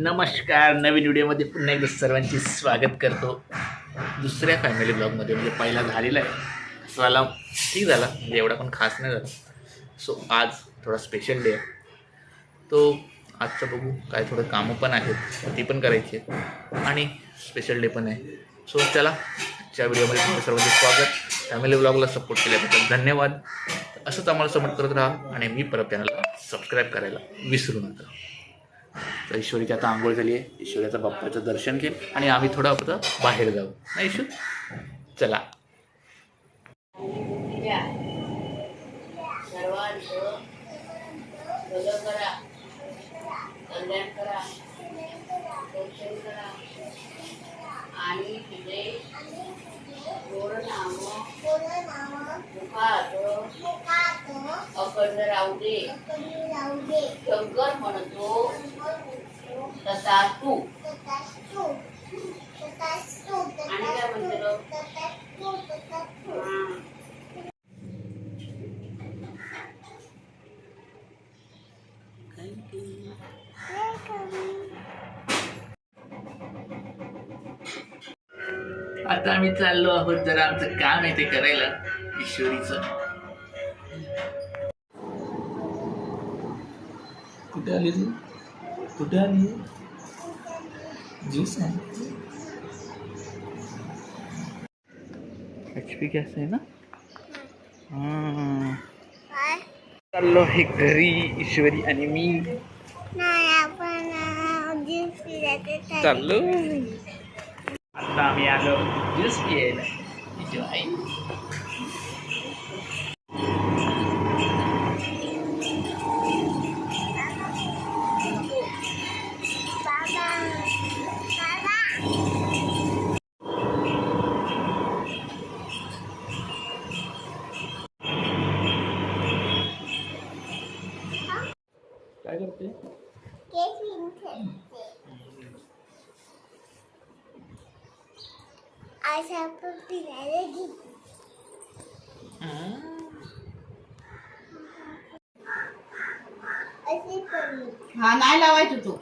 नमस्कार. नवीन व्हिडिओमध्ये पुन्हा एकदा सर्वांचे स्वागत करतो. दुसऱ्या फॅमिली ब्लॉगमध्ये म्हणजे पहिला झालेला आहे असं झाला, ठीक झाला, म्हणजे एवढा पण खास नाही झाला. सो आज थोडा स्पेशल डे आहे. तो आजचं बघू, काय थोडं कामं पण आहेत ती पण करायची आहेत आणि स्पेशल डे पण आहे. सो चला, आजच्या व्हिडिओमध्ये तुमचं सर्वांचे स्वागत. फॅमिली ब्लॉगला सपोर्ट केल्याबद्दल धन्यवाद. असंच आम्हाला सपोर्ट करत राहा आणि मी परत चॅनलला सबस्क्राईब करायला विसरू नका. तर ईश्वरीची आता आंघोळ झाली आहे. ईश्वरीचा बाप्पाचं दर्शन घेईल आणि आम्ही थोडं आपलं बाहेर जाऊ ना ईश्वर. चला. सर्वांचं भलं करा, कल्याण करा, दर्शन करा आणि तिथे गोड नाम मुखात अखंड राहू दे. शंकर म्हणतो तथा तू. आणि काय म्हणतो आता आम्ही चाललो आहोत, जरा आमचं काम आहे ते करायला ईश्वरीचं. कुठे आली तू? कुठे आली? ज्यूस आहे. HP गॅस आहे ना. चाललो आहे घरी ईश्वरी आणि मी. चाललो आता आम्ही आलो ज्यूस पियायला. तिची आई काय करते? हा नाही लावायचं तू.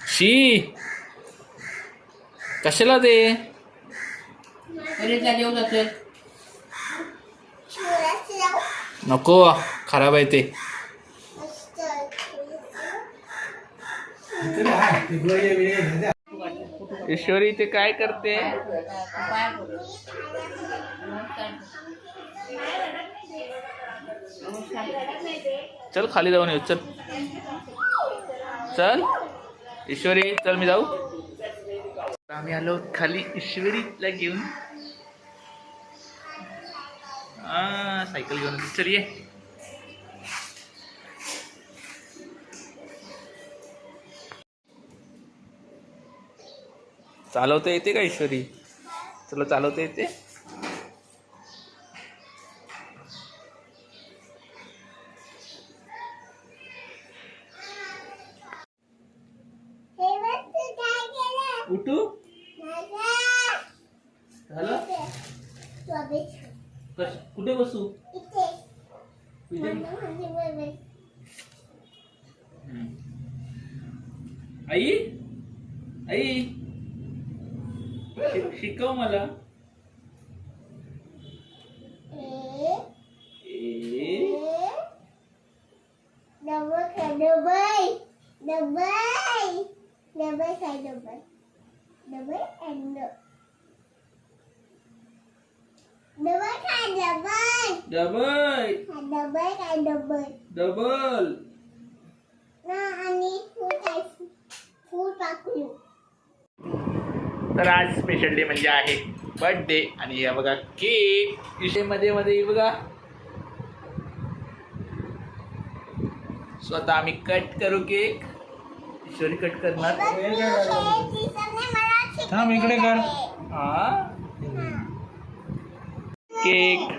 शी कशाला दे? कलेजा देऊ जाते. नको, खराब आहे ते. ईश्वरी ते काय करते? चल खाली जाऊन येऊ. चल चल ईश्वरी, चल मी जाऊ. आम्ही आलो खाली ईश्वरीला घेऊन. सायकल घेऊन. चल ये. चालवता येते का ईश्वरी? तुला चालवता येते? उठू झालं? कुठे बसू? आई आई शिकव मला. डबल. तर आज स्पेशल डे म्हणजे आहे बर्थडे. आणि हे बघा केक. विषय मध्ये मध्ये बघा. सो आता आम्ही कट करू केक. ईश्वरी कट करणार. थांब इकडे कर. केक.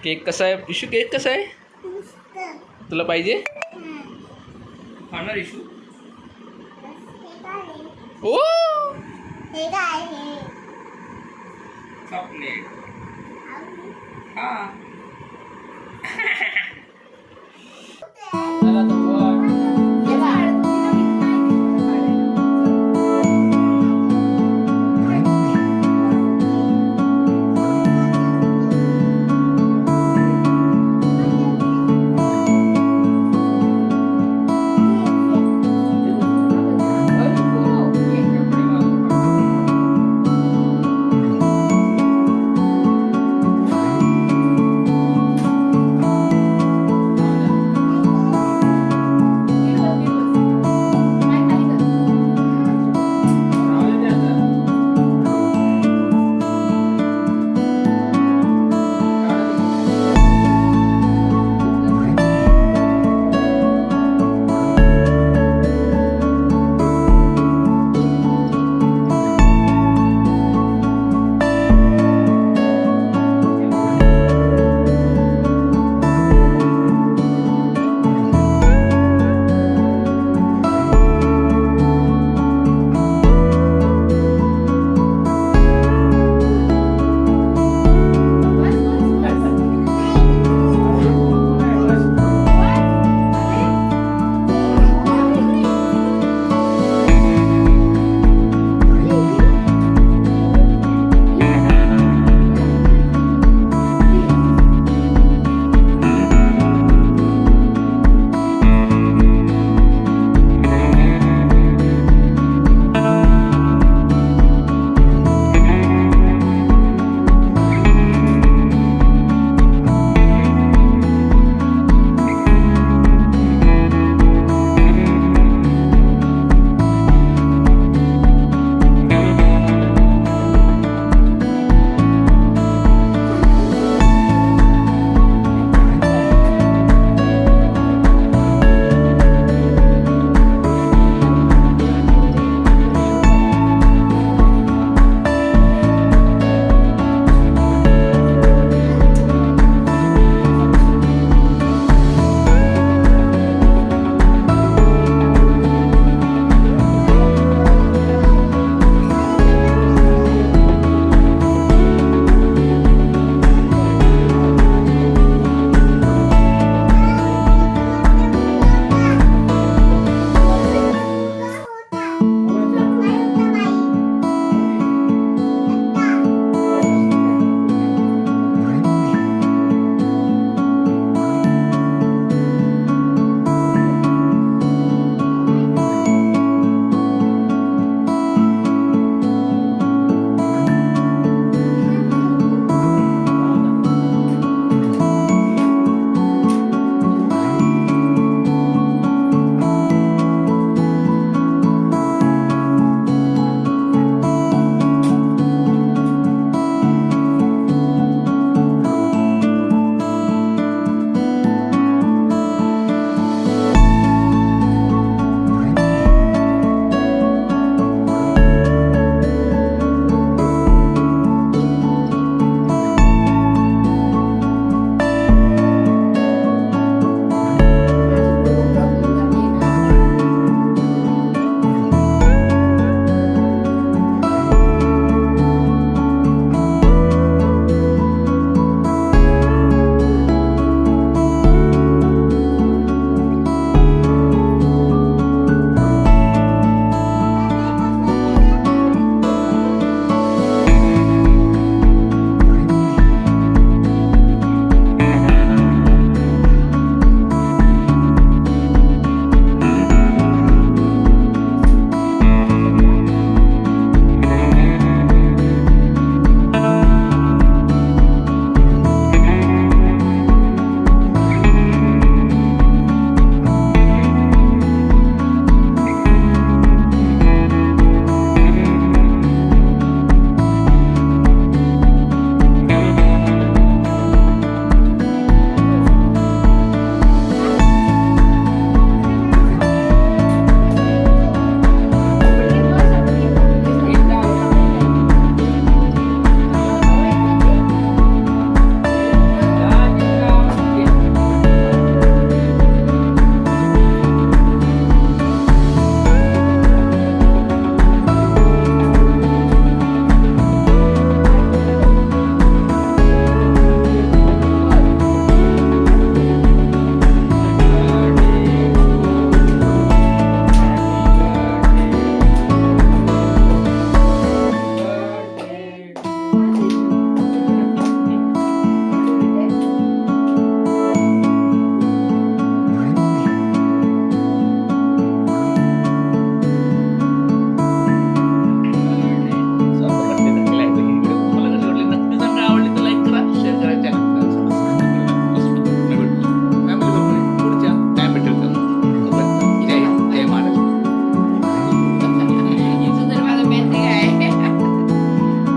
केक कसा आहे इशू? केक कसा आहे? तुला पाहिजे? खाणार इशू? ओ चॉकलेट. हा.